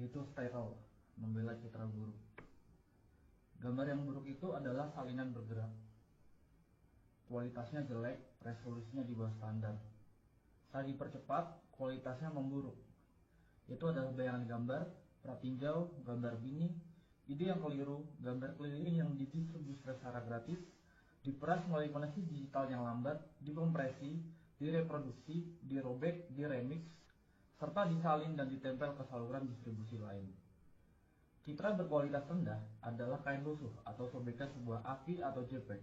yaitu steril, membela citra buruk. Gambar yang buruk itu adalah salinan bergerak. Kualitasnya jelek, resolusinya di bawah standar. Saat dipercepat, kualitasnya memburuk. Itu adalah bayangan gambar, pratinjau, gambar bini, ide yang keliru, gambar keliling yang didistribusikan secara gratis, diperas melalui koneksi digital yang lambat, dikompresi, direproduksi, dirobek, diremix, serta disalin dan ditempel ke saluran distribusi lain. Citra berkualitas rendah adalah kain lusuh atau sobekan sebuah AVI atau JPEG.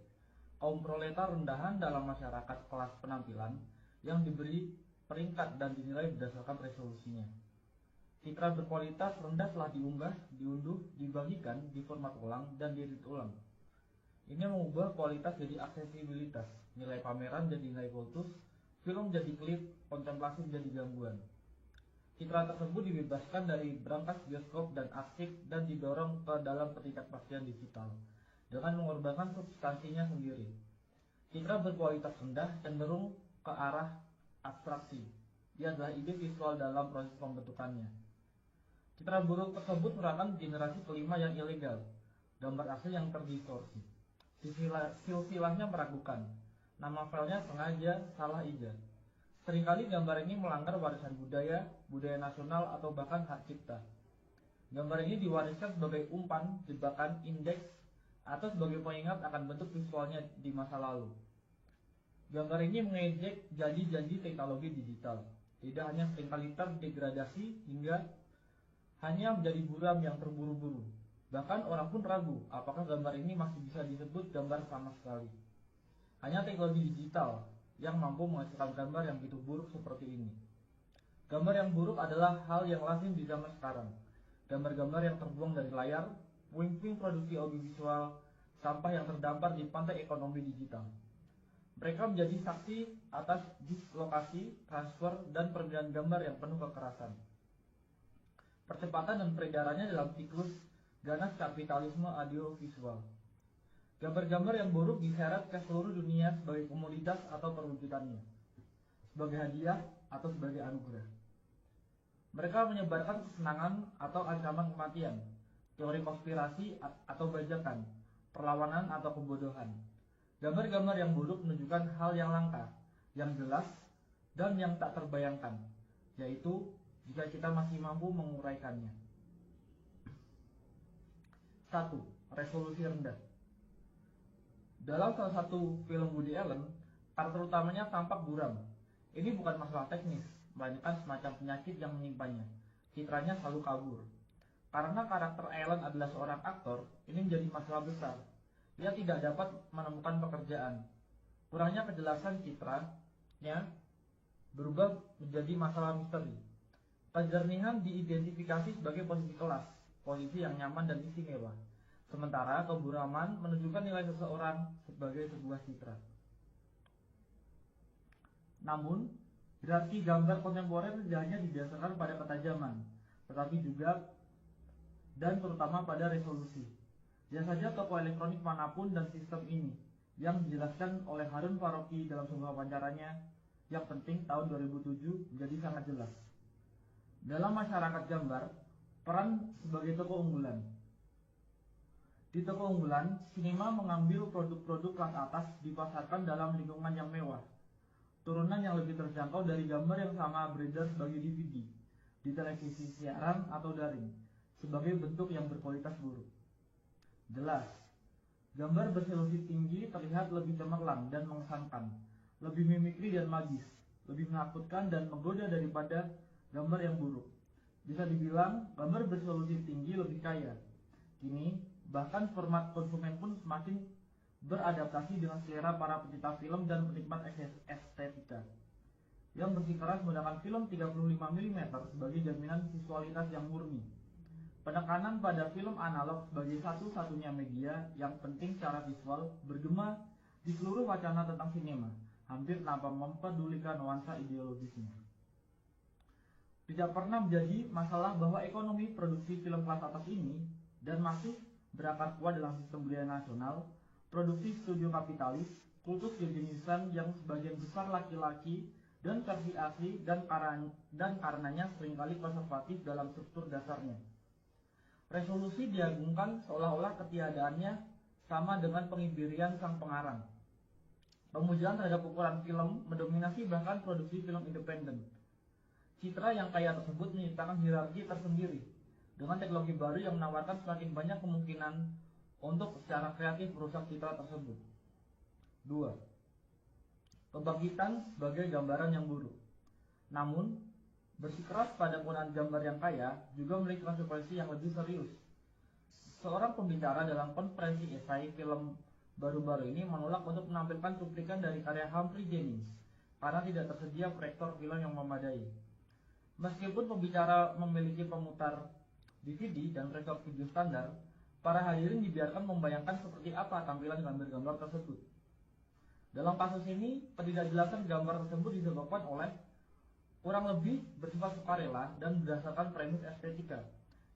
Kaum proletar rendahan dalam masyarakat kelas penampilan yang diberi peringkat dan dinilai berdasarkan resolusinya. Citra berkualitas rendah telah diunggah, diunduh, dibagikan, diformat ulang, dan diedit ulang. Ini mengubah kualitas jadi aksesibilitas, nilai pameran jadi nilai kultus, film jadi klip, kontemplasi jadi gangguan. Citra tersebut dibebaskan dari berangkas bioskop dan arsip dan didorong ke dalam ketidakpastian digital dengan mengorbankan substansinya sendiri. Citra berkualitas rendah cenderung ke arah abstraksi. Dia adalah ide visual dalam proses pembentukannya. Citra buruk tersebut merupakan generasi kelima yang ilegal, gambar asli yang terdistorsi. Silsilahnya meragukan, nama filenya sengaja salah ijazah. Seringkali gambar ini melanggar warisan budaya, budaya nasional, atau bahkan hak cipta. Gambar ini diwariskan sebagai umpan, jebakan, indeks, atau sebagai pengingat akan bentuk visualnya di masa lalu. Gambar ini mengejek janji-janji teknologi digital. Tidak hanya seringkali terdegradasi hingga hanya menjadi buram yang terburu-buru. Bahkan orang pun ragu apakah gambar ini masih bisa disebut gambar sama sekali. Hanya teknologi digital yang mampu menghasilkan gambar yang begitu buruk seperti ini. Gambar yang buruk adalah hal yang lazim di zaman sekarang. Gambar-gambar yang terbuang dari layar, puing-puing produksi audiovisual, sampah yang terdampar di pantai ekonomi digital. Mereka menjadi saksi atas dislokasi, transfer, dan perbedaan gambar yang penuh kekerasan. Percepatan dan peredarannya dalam siklus ganas kapitalisme audiovisual. Gambar-gambar yang buruk diseret ke seluruh dunia sebagai komoditas atau perwujudannya, sebagai hadiah atau sebagai anugerah. Mereka menyebarkan kesenangan atau ancaman kematian, teori konspirasi atau bajakan, perlawanan atau kebodohan. Gambar-gambar yang buruk menunjukkan hal yang langka, yang jelas, dan yang tak terbayangkan, yaitu jika kita masih mampu menguraikannya. 1. Resolusi rendah. Dalam salah satu film Woody Allen, karakter utamanya tampak buram. Ini bukan masalah teknis, melainkan semacam penyakit yang menyimpannya. Citranya selalu kabur. Karena karakter Allen adalah seorang aktor, ini menjadi masalah besar. Dia tidak dapat menemukan pekerjaan. Kurangnya kejelasan citranya berubah menjadi masalah misteri. Kejernihan diidentifikasi sebagai posisi kelas, posisi yang nyaman dan istimewa. Sementara keburaman menunjukkan nilai seseorang sebagai sebuah citra. Namun, berarti gambar kontemporer tidak hanya didasarkan pada ketajaman, tetapi juga dan terutama pada resolusi. Lihat saja toko elektronik manapun dan sistem ini, yang dijelaskan oleh Harun Faroqi dalam sebuah wawancaranya yang penting tahun 2007 menjadi sangat jelas. Dalam masyarakat gambar, peran sebagai toko unggulan. Di toko unggulan, sinema mengambil produk-produk kelas atas dipasarkan dalam lingkungan yang mewah. Turunan yang lebih terjangkau dari gambar yang sama beredar sebagai DVD, di televisi siaran atau daring, sebagai bentuk yang berkualitas buruk. Jelas, gambar beresolusi tinggi terlihat lebih cemerlang dan mengesankan, lebih mimikri dan magis, lebih menakutkan dan menggoda daripada gambar yang buruk. Bisa dibilang, gambar beresolusi tinggi lebih kaya. Kini, bahkan format konsumen pun semakin beradaptasi dengan selera para pecinta film dan penikmat estetika yang bersikeras menggunakan film 35 mm sebagai jaminan visualitas yang murni. Penekanan pada film analog sebagai satu-satunya media yang penting secara visual bergema di seluruh wacana tentang sinema, hampir tanpa mempedulikan nuansa ideologisnya. Tidak pernah menjadi masalah bahwa ekonomi produksi film kelas atas ini dan masih berakar kuat dalam sistem budaya nasional, produksi studio kapitalis, kultus kejeniusan yang sebagian besar laki-laki dan versi asli dan karenanya seringkali konservatif dalam struktur dasarnya. Resolusi diagungkan seolah-olah ketiadaannya sama dengan pengibirian sang pengarang. Pemujaan terhadap ukuran film mendominasi bahkan produksi film independen. Citra yang kaya tersebut menciptakan hierarki tersendiri, dengan teknologi baru yang menawarkan semakin banyak kemungkinan untuk secara kreatif merusak citra tersebut. 2. Pembangkitan sebagai gambaran yang buruk. Namun, bersikeras pada penggunaan gambar yang kaya juga memiliki konsekuensi yang lebih serius. Seorang pembicara dalam konferensi esai film baru-baru ini menolak untuk menampilkan cuplikan dari karya Humphrey Jennings karena tidak tersedia proyektor film yang memadai. Meskipun pembicara memiliki pemutar DVD dan proyektor video standar, para hadirin dibiarkan membayangkan seperti apa tampilan gambar-gambar tersebut. Dalam kasus ini, ketidakjelasan gambar tersebut disebabkan oleh kurang lebih bersifat sukarela dan berdasarkan premis estetika.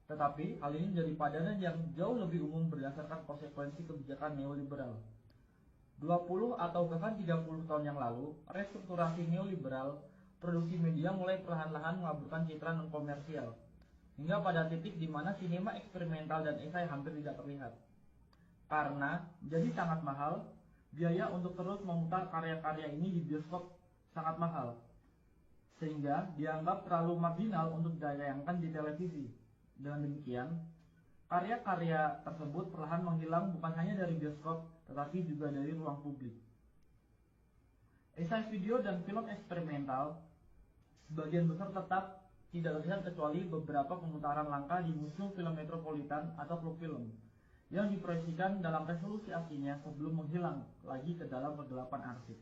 Tetapi hal ini menjadi padanan yang jauh lebih umum berdasarkan konsekuensi kebijakan neoliberal. 20 atau bahkan 30 tahun yang lalu, restrukturasi neoliberal, produksi media mulai perlahan-lahan mengaburkan citra non-komersial, hingga pada titik di mana sinema eksperimental dan esai hampir tidak terlihat. Karena jadi sangat mahal, biaya untuk terus memutar karya-karya ini di bioskop sangat mahal, sehingga dianggap terlalu marginal untuk ditayangkan di televisi. Dengan demikian, karya-karya tersebut perlahan menghilang bukan hanya dari bioskop, tetapi juga dari ruang publik. Esai video dan film eksperimental sebagian besar tetap tidak terlihat kecuali beberapa pemutaran langka di museum film metropolitan atau klub film yang diproyeksikan dalam resolusi aslinya sebelum menghilang lagi ke dalam kegelapan arsip.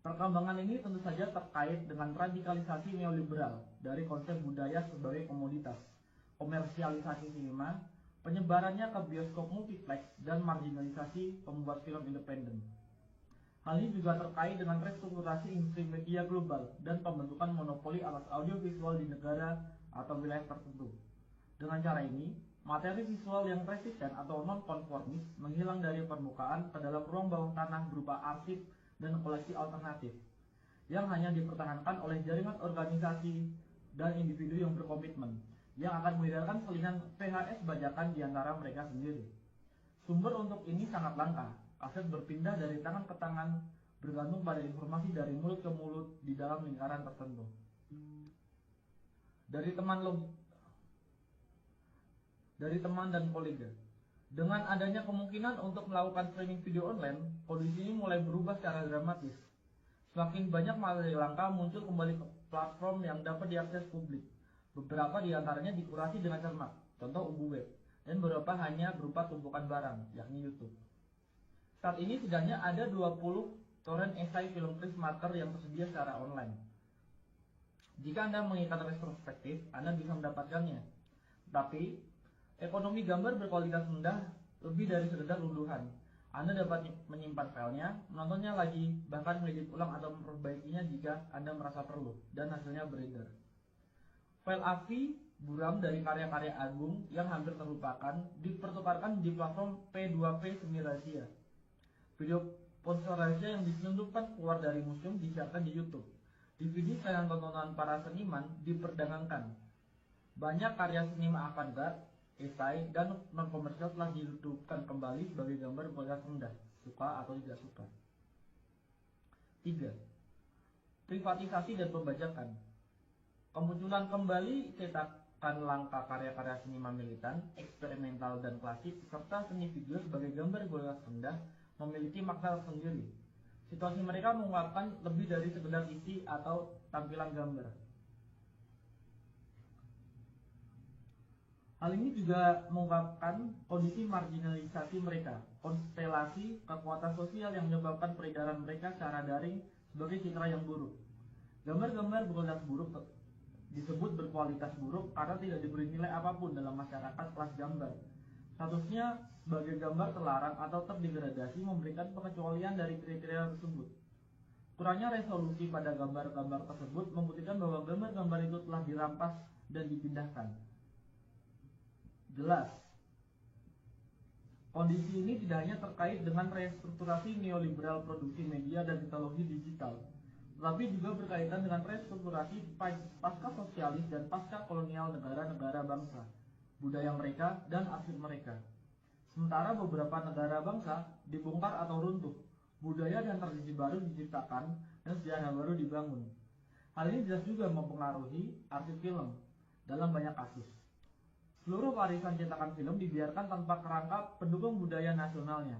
Perkembangan ini tentu saja terkait dengan radikalisasi neoliberal dari konsep budaya sebagai komoditas, komersialisasi sinema, penyebarannya ke bioskop multiplex, dan marginalisasi pembuat film independen. Hal ini juga terkait dengan restrukturasi industri media global dan pembentukan monopoli atas audiovisual di negara atau wilayah tertentu. Dengan cara ini, materi visual yang resisten atau non-konformis menghilang dari permukaan ke dalam ruang bawah tanah berupa arsip dan koleksi alternatif yang hanya dipertahankan oleh jaringan organisasi dan individu yang berkomitmen yang akan mengedarkan selingan VHS bajakan di antara mereka sendiri. Sumber untuk ini sangat langka. Aset berpindah dari tangan ke tangan bergantung pada informasi dari mulut ke mulut di dalam lingkaran tertentu. Dari teman dan kolega. Dengan adanya kemungkinan untuk melakukan streaming video online, kondisi ini mulai berubah secara dramatis. Semakin banyak materi langka muncul kembali ke platform yang dapat diakses publik. Beberapa di antaranya dikurasi dengan cermat, contoh Ubu Web, dan beberapa hanya berupa tumpukan barang, yakni YouTube. Saat ini setidaknya ada 20 torrent esai film Chris Marker yang tersedia secara online. Jika Anda menginginkan retrospektif, Anda bisa mendapatkannya. Tapi, ekonomi gambar berkualitas rendah lebih dari sekedar unduhan. Anda dapat menyimpan filenya, menontonnya lagi, bahkan mengedit ulang atau memperbaikinya jika Anda merasa perlu, dan hasilnya beredar. File AVI buram dari karya-karya agung yang hampir terlupakan dipertukarkan di platform P2P semi rahasia. Video ponsel rahasia yang diselundupkan keluar dari museum disiarkan di YouTube. DVD tayangan tontonan para seniman diperdagangkan. Banyak karya sinema avant-garde, esai, dan non-komersial telah dihidupkan kembali sebagai gambar berkualitas rendah, suka atau tidak suka. 3. Privatisasi dan pembajakan. Kemunculan kembali cetakan langka karya-karya seniman militan, eksperimental, dan klasik, serta seni video sebagai gambar berkualitas rendah memiliki makna tersendiri. Situasi mereka mengungkapkan lebih dari sekedar isi atau tampilan gambar. Hal ini juga mengungkapkan kondisi marginalisasi mereka, konstelasi kekuatan sosial yang menyebabkan peredaran mereka secara daring sebagai citra yang buruk. Gambar-gambar berkualitas buruk disebut berkualitas buruk karena tidak diberi nilai apapun dalam masyarakat kelas gambar. Statusnya sebagai gambar terlarang atau terdegradasi memberikan pengecualian dari kriteria tersebut. Kurangnya resolusi pada gambar-gambar tersebut membuktikan bahwa gambar-gambar itu telah dirampas dan dipindahkan. Jelas, Kondisi ini tidak hanya terkait dengan restrukturasi neoliberal produksi media dan teknologi digital, tetapi juga berkaitan dengan restrukturasi pasca sosialis dan pasca kolonial negara-negara bangsa, budaya mereka, dan arsip mereka. Sementara beberapa negara bangsa dibongkar atau runtuh, budaya dan tradisi baru diciptakan, dan sejarah baru dibangun. Hal ini jelas juga mempengaruhi arsip film dalam banyak kasus. Seluruh warisan cetakan film dibiarkan tanpa kerangka pendukung budaya nasionalnya,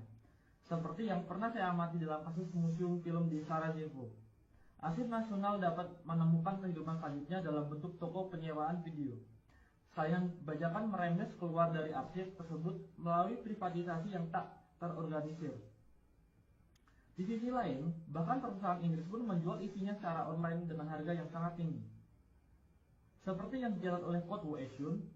seperti yang pernah saya amati dalam kasus museum film di Sarajevo. Arsip nasional dapat menemukan kehidupan selanjutnya dalam bentuk toko penyewaan video. Sayang bajakan meremes keluar dari arsip tersebut melalui privatisasi yang tak terorganisir. Di sisi lain, bahkan perusahaan Inggris pun menjual isinya secara online dengan harga yang sangat tinggi. Seperti yang dicatat oleh Kurt Wieschun,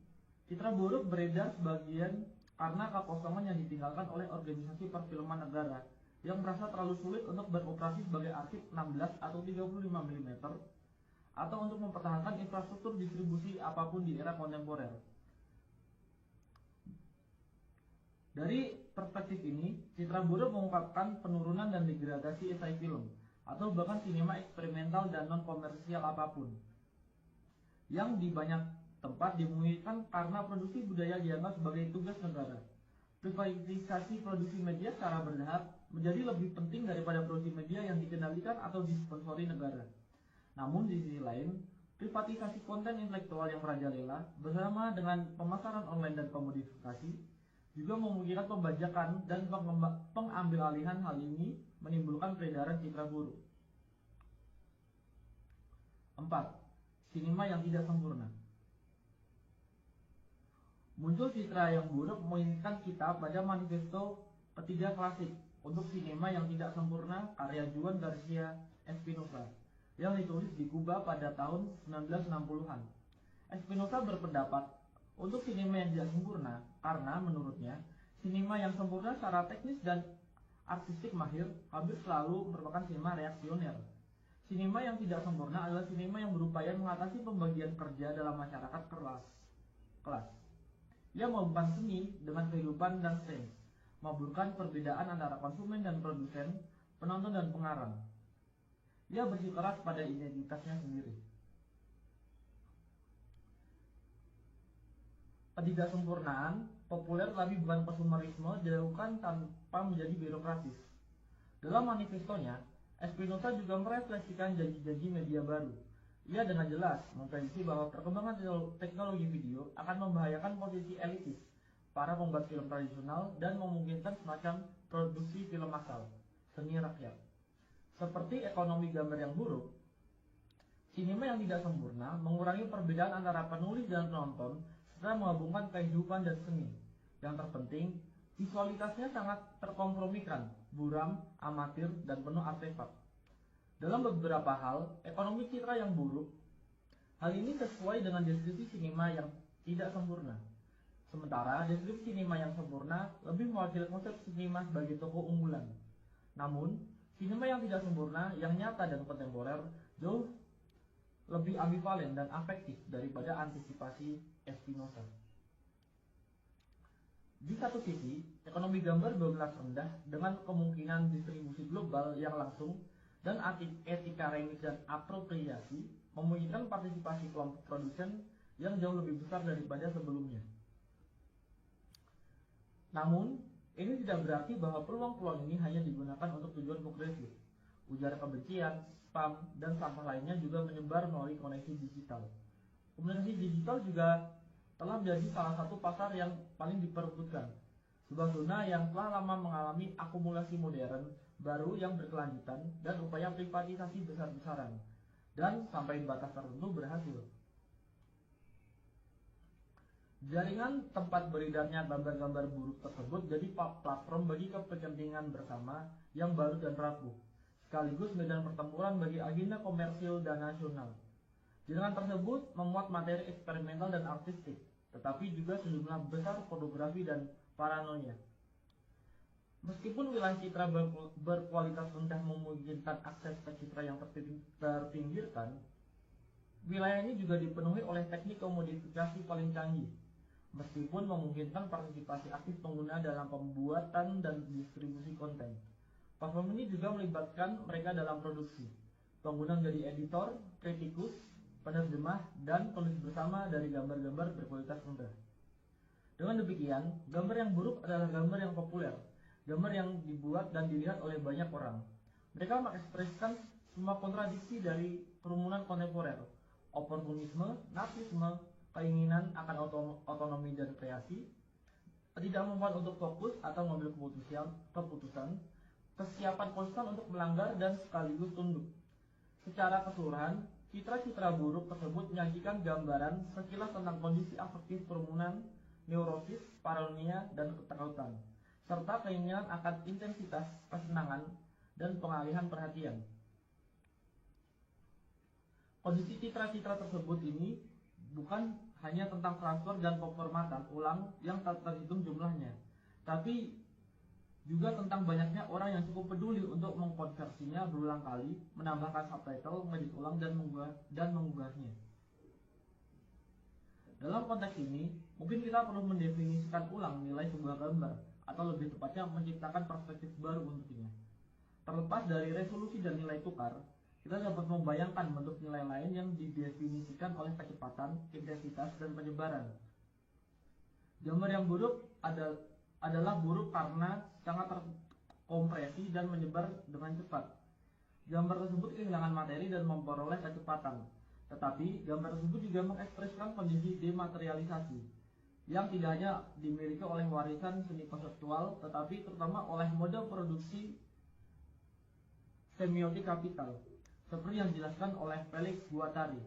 citra buruk beredar sebagian karena kekosongan yang ditinggalkan oleh organisasi perfilman negara yang merasa terlalu sulit untuk beroperasi sebagai arsip 16 atau 35 mm atau untuk mempertahankan infrastruktur distribusi apapun di era kontemporer. Dari perspektif ini, citra buruk mengungkapkan penurunan dan degradasi esai film atau bahkan sinema eksperimental dan non-komersial apapun yang di banyak tempat dimungkinkan karena produksi budaya dianggap sebagai tugas negara. Privatisasi produksi media secara bertahap menjadi lebih penting daripada produksi media yang dikendalikan atau disponsori negara. Namun di sisi lain, privatisasi konten intelektual yang merajalela bersama dengan pemasaran online dan komodifikasi juga memungkinkan pembajakan dan pengambilalihan. Hal ini menimbulkan peredaran citra buruk. 4. Sinema yang tidak sempurna. Muncul citra yang buruk menginginkan kita pada manifesto ketiga klasik untuk sinema yang tidak sempurna karya Juan Garcia Espinosa yang ditulis di Kuba pada tahun 1960-an. Espinosa berpendapat untuk sinema yang tidak sempurna karena menurutnya sinema yang sempurna secara teknis dan artistik mahir hampir selalu merupakan sinema reaksioner. Sinema yang tidak sempurna adalah sinema yang berupaya mengatasi pembagian kerja dalam masyarakat kelas. Ia menghubungkan seni dengan kehidupan dan sains, memburukkan perbedaan antara konsumen dan produsen, penonton dan pengarang. Ia bersikeras pada identitasnya sendiri. Ketidaksempurnaan populer tapi bukan konsumerisme dilakukan tanpa menjadi birokratis. Dalam manifestonya, Espinosa juga merefleksikan janji-janji media baru. Ia dengan jelas memprediksi bahwa perkembangan teknologi video akan membahayakan posisi elitis para pembuat film tradisional dan memungkinkan semacam produksi film massal, seni rakyat. Seperti ekonomi gambar yang buruk, sinema yang tidak sempurna mengurangi perbedaan antara penulis dan penonton serta menggabungkan kehidupan dan seni. Yang terpenting, visualitasnya sangat terkompromikan, buram, amatir, dan penuh artefak. Dalam beberapa hal, ekonomi citra yang buruk, hal ini sesuai dengan deskripsi sinema yang tidak sempurna. Sementara deskripsi sinema yang sempurna lebih mewakili konsep sinema sebagai toko unggulan. Namun, sinema yang tidak sempurna, yang nyata dan kontemporer, jauh lebih ambivalen dan afektif daripada antisipasi Espinosa. Di satu sisi, ekonomi gambar berkelas rendah dengan kemungkinan distribusi global yang langsung dan etika remix dan apropriasi memungkinkan partisipasi kelompok produsen yang jauh lebih besar daripada sebelumnya. Namun, ini tidak berarti bahwa peluang-peluang ini hanya digunakan untuk tujuan progresif. Ujar kebencian, spam, dan sampah lainnya juga menyebar melalui koneksi digital. Komunikasi digital juga telah menjadi salah satu pasar yang paling diperebutkan. Sebuah zona yang telah lama mengalami akumulasi modern baru yang berkelanjutan dan upaya privatisasi besar-besaran, dan sampai batas tertentu berhasil. Jaringan tempat beredarnya gambar-gambar buruk tersebut jadi platform bagi kepentingan bersama yang baru dan rapuh, sekaligus medan pertempuran bagi agenda komersil dan nasional. Jaringan tersebut memuat materi eksperimental dan artistik, tetapi juga sejumlah besar pornografi dan paranoia. Meskipun wilayah citra berkualitas rendah memungkinkan akses ke citra yang terpinggirkan, wilayah ini juga dipenuhi oleh teknik komodifikasi paling canggih. meskipun memungkinkan partisipasi aktif pengguna dalam pembuatan dan distribusi konten. Platform ini juga melibatkan mereka dalam produksi. Pengguna menjadi editor, kritikus, penerjemah, dan penulis bersama dari gambar-gambar berkualitas rendah. Dengan demikian, gambar yang buruk adalah gambar yang populer, gambar yang dibuat dan dilihat oleh banyak orang. Mereka mengekspresikan semua kontradiksi dari kerumunan kontemporer, oportunisme, narsisme, keinginan akan otonomi dan kreasi, ketidakmampuan untuk fokus atau mengambil keputusan, kesiapan konstan untuk melanggar dan sekaligus tunduk. Secara keseluruhan, citra-citra buruk tersebut menyajikan gambaran sekilas tentang kondisi afektif kerumunan, neurosis, paranoia, dan ketakutan, serta keinginan akan intensitas kesenangan dan pengalihan perhatian. Kondisi citra-citra tersebut ini bukan hanya tentang transfer dan pemformatan ulang yang tak terhitung jumlahnya, tapi juga tentang banyaknya orang yang cukup peduli untuk mengkonversinya berulang kali, menambahkan subtitle, mengedit ulang, dan mengunggahnya. Dalam konteks ini, mungkin kita perlu mendefinisikan ulang nilai sebuah gambar, atau lebih tepatnya menciptakan perspektif baru untuknya. Terlepas dari resolusi dan nilai tukar, kita dapat membayangkan bentuk nilai lain yang didefinisikan oleh kecepatan, intensitas, dan penyebaran. Gambar yang buruk adalah buruk karena sangat terkompresi dan menyebar dengan cepat. Gambar tersebut kehilangan materi dan memperoleh kecepatan. Tetapi, gambar tersebut juga mengekspresikan kondisi dematerialisasi yang tidak hanya dimiliki oleh warisan seni konseptual, tetapi terutama oleh mode produksi semiotik kapital, seperti yang dijelaskan oleh Felix Guattari,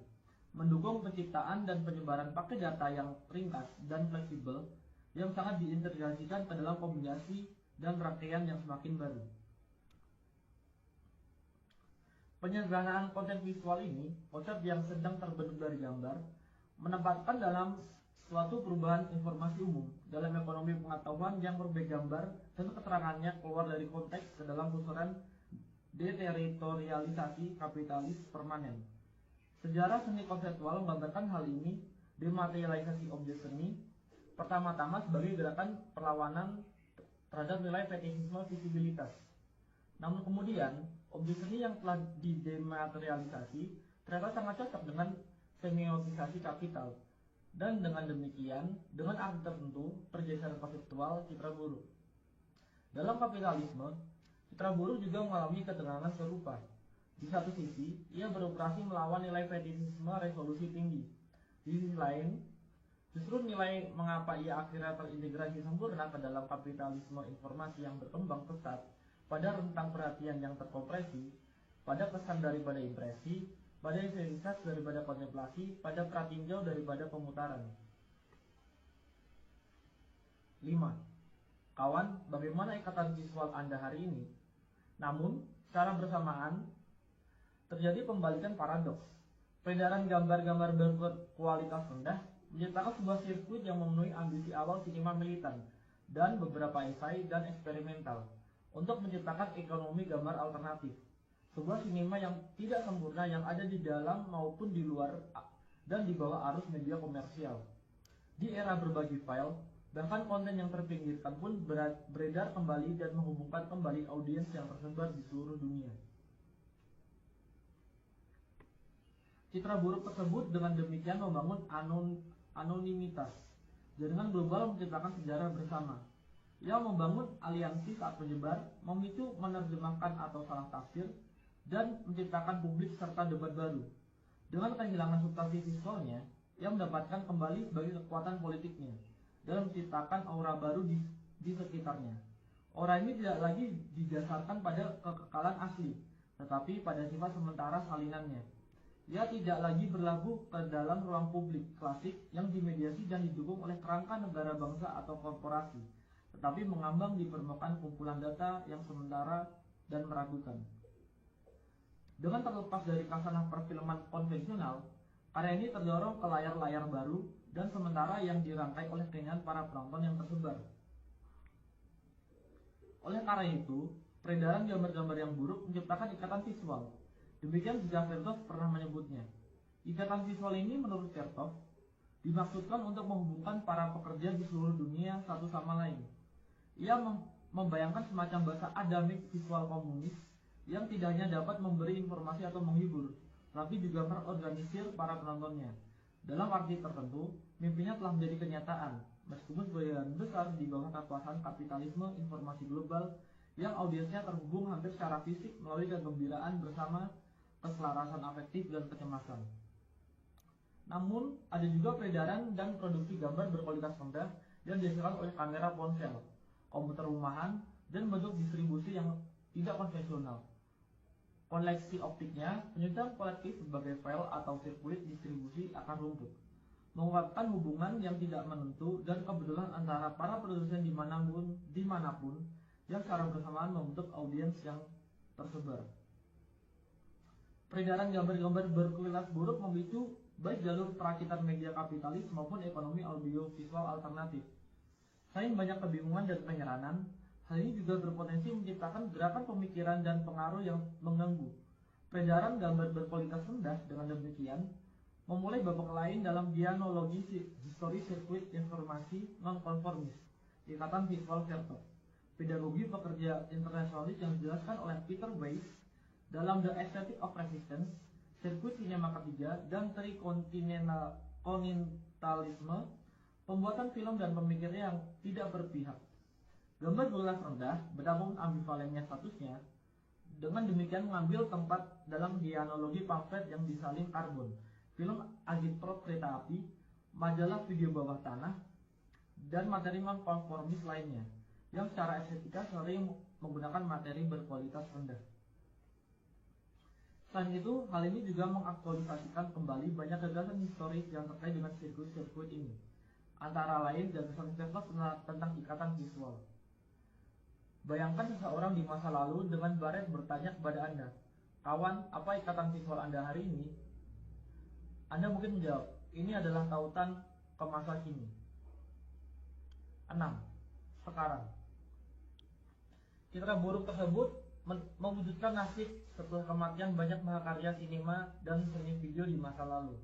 mendukung penciptaan dan penyebaran paket data yang ringkas dan fleksibel yang sangat diintegrasikan ke dalam kombinasi dan rangkaian yang semakin baru. Penyederhanaan konten visual ini, konsep yang sedang terbentuk dari gambar, menempatkan dalam suatu perubahan informasi umum dalam ekonomi pengetahuan yang berbagai gambar dan keterangannya keluar dari konteks ke dalam pusaran deteritorialisasi kapitalis permanen. Sejarah seni konseptual menggambarkan hal ini, dematerialisasi objek seni, pertama-tama sebagai gerakan perlawanan terhadap nilai fetishisme visibilitas. Namun kemudian, objek seni yang telah didematerialisasi ternyata sangat cocok dengan semiotisasi kapital. Dan dengan demikian, dengan arti tertentu, pergeseran konseptual citra buruk. Dalam kapitalisme, citra buruk juga mengalami ketegangan serupa. Di satu sisi, ia beroperasi melawan nilai fetishisme resolusi tinggi. Di sisi lain, justru nilai mengapa ia akhirnya terintegrasi sempurna ke dalam kapitalisme informasi yang berkembang pesat, pada rentang perhatian yang terkompresi, pada kesan daripada impresi, pada intensitas daripada kontemplasi, pada pratinjau daripada pemutaran. 5. Kawan, bagaimana ikatan visual Anda hari ini? Namun, secara bersamaan, terjadi pembalikan paradoks. Peredaran gambar-gambar berkualitas rendah menciptakan sebuah sirkuit yang memenuhi ambisi awal sinema militan dan beberapa esai dan eksperimental untuk menciptakan ekonomi gambar alternatif, sebuah sinema yang tidak sempurna yang ada di dalam maupun di luar dan di bawah arus media komersial. Di era berbagi file, bahkan konten yang terpinggirkan pun beredar kembali dan menghubungkan kembali audiens yang tersebar di seluruh dunia. Citra buruk tersebut dengan demikian membangun anonimitas. Jaringan global menciptakan sejarah bersama, yang membangun aliansi saat menyebar, memicu menerjemahkan atau salah tafsir, dan menciptakan publik serta debat baru. Dengan kehilangan substansi visualnya, ia mendapatkan kembali sebagai kekuatan politiknya, dan menciptakan aura baru di sekitarnya. Aura ini tidak lagi didasarkan pada kekekalan asli, tetapi pada sifat sementara salinannya. Ia tidak lagi berlabuh ke dalam ruang publik klasik yang dimediasi dan didukung oleh kerangka negara bangsa atau korporasi, tetapi mengambang di permukaan kumpulan data yang sementara dan meragukan. Dengan terlepas dari kasanah perfilman konvensional, karya ini terdorong ke layar-layar baru dan sementara yang dirangkai oleh keinginan para penonton yang tersebar. Oleh karena itu, peredaran gambar-gambar yang buruk menciptakan ikatan visual. Demikian juga Vertov pernah menyebutnya. Ikatan visual ini menurut Vertov dimaksudkan untuk menghubungkan para pekerja di seluruh dunia satu sama lain. Ia membayangkan semacam bahasa adamik visual komunis yang tidak hanya dapat memberi informasi atau menghibur, tapi juga terorganisir para penontonnya. Dalam arti tertentu, mimpinya telah menjadi kenyataan, meskipun sebagian besar di bawah kekuasaan kapitalisme informasi global yang audiensnya terhubung hampir secara fisik melalui kegembiraan bersama, keselarasan afektif, dan kecemasan. Namun, ada juga peredaran dan produksi gambar berkualitas rendah yang dihasilkan oleh kamera ponsel, komputer rumahan, dan bentuk distribusi yang tidak konvensional. Koneksi optiknya, penyusunan kolektif sebagai file atau sirkuit distribusi akan rumput, mengungkapkan hubungan yang tidak menentu dan kebetulan antara para produsen dimanapun yang secara bersamaan membentuk audiens yang tersebar. Peredaran gambar-gambar berkualitas buruk memicu baik jalur perakitan media kapitalis maupun ekonomi audiovisual alternatif. Selain banyak kebingungan dan penyeranan, hal ini juga berpotensi menciptakan gerakan pemikiran dan pengaruh yang mengganggu. Peredaran gambar berkualitas rendah dengan demikian memulai babak lain dalam dianologi histori sirkuit informasi non-konformis, ikatan visual verto, pedagogi pekerja internasionalis yang dijelaskan oleh Peter Weiss dalam The Aesthetic of Resistance, sirkuit sinema ketiga, dan trikontinentalisme, pembuatan film dan pemikirnya yang tidak berpihak. Gambar berkualitas rendah, betapapun ambivalennya statusnya, dengan demikian mengambil tempat dalam dianologi pamflet yang disalin karbon, film agitprop kereta api, majalah video bawah tanah, dan materi non-konformis lainnya, yang secara estetika sering menggunakan materi berkualitas rendah. Selain itu, hal ini juga mengaktualisasikan kembali banyak gagasan historis yang terkait dengan sirkuit-sirkuit ini. Antara lain, gagasan Vespa tentang ikatan visual. Bayangkan seseorang di masa lalu dengan baret bertanya kepada Anda, "Kawan, apa ikatan visual Anda hari ini?" Anda mungkin menjawab, "Ini adalah tautan ke masa kini." 6. Sekarang. Citra buruk tersebut mewujudkan nasib setelah kematian banyak mahakarya sinema dan seni video di masa lalu.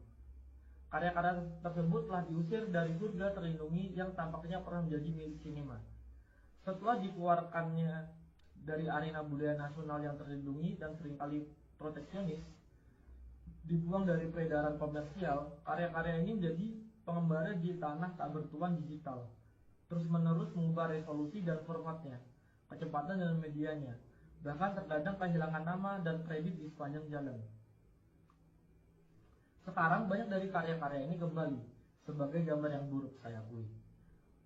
Karya-karya tersebut telah diusir dari surga terlindungi yang tampaknya pernah menjadi milik sinema. Setelah dikeluarkannya dari arena budaya nasional yang terlindungi dan seringkali proteksionis, dibuang dari peredaran komersial, karya-karya ini menjadi pengembara di tanah tak bertuan digital, terus-menerus mengubah resolusi dan formatnya, kecepatan dan medianya, bahkan terkadang kehilangan nama dan kredit di sepanjang jalan. Sekarang banyak dari karya-karya ini kembali sebagai gambar yang buruk, saya akui.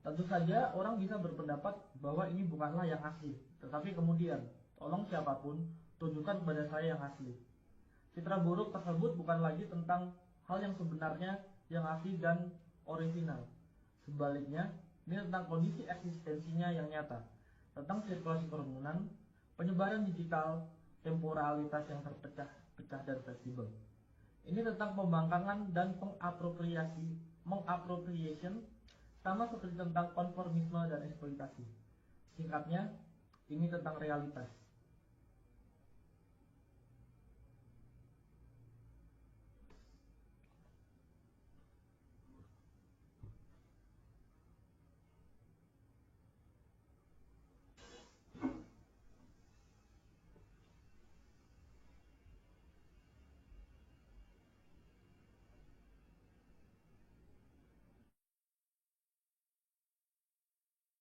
Tentu saja orang bisa berpendapat bahwa ini bukanlah yang asli, tetapi kemudian, tolong siapapun, tunjukkan kepada saya yang asli. Citra buruk tersebut bukan lagi tentang hal yang sebenarnya yang asli dan orisinal. Sebaliknya, ini tentang kondisi eksistensinya yang nyata, tentang sirkulasi kerumunan, penyebaran digital, temporalitas yang terpecah-pecah dan fleksibel. Ini tentang pembangkangan dan mengappropriation, sama seperti tentang konformisme dan eksploitasi. Singkatnya, ini tentang realitas.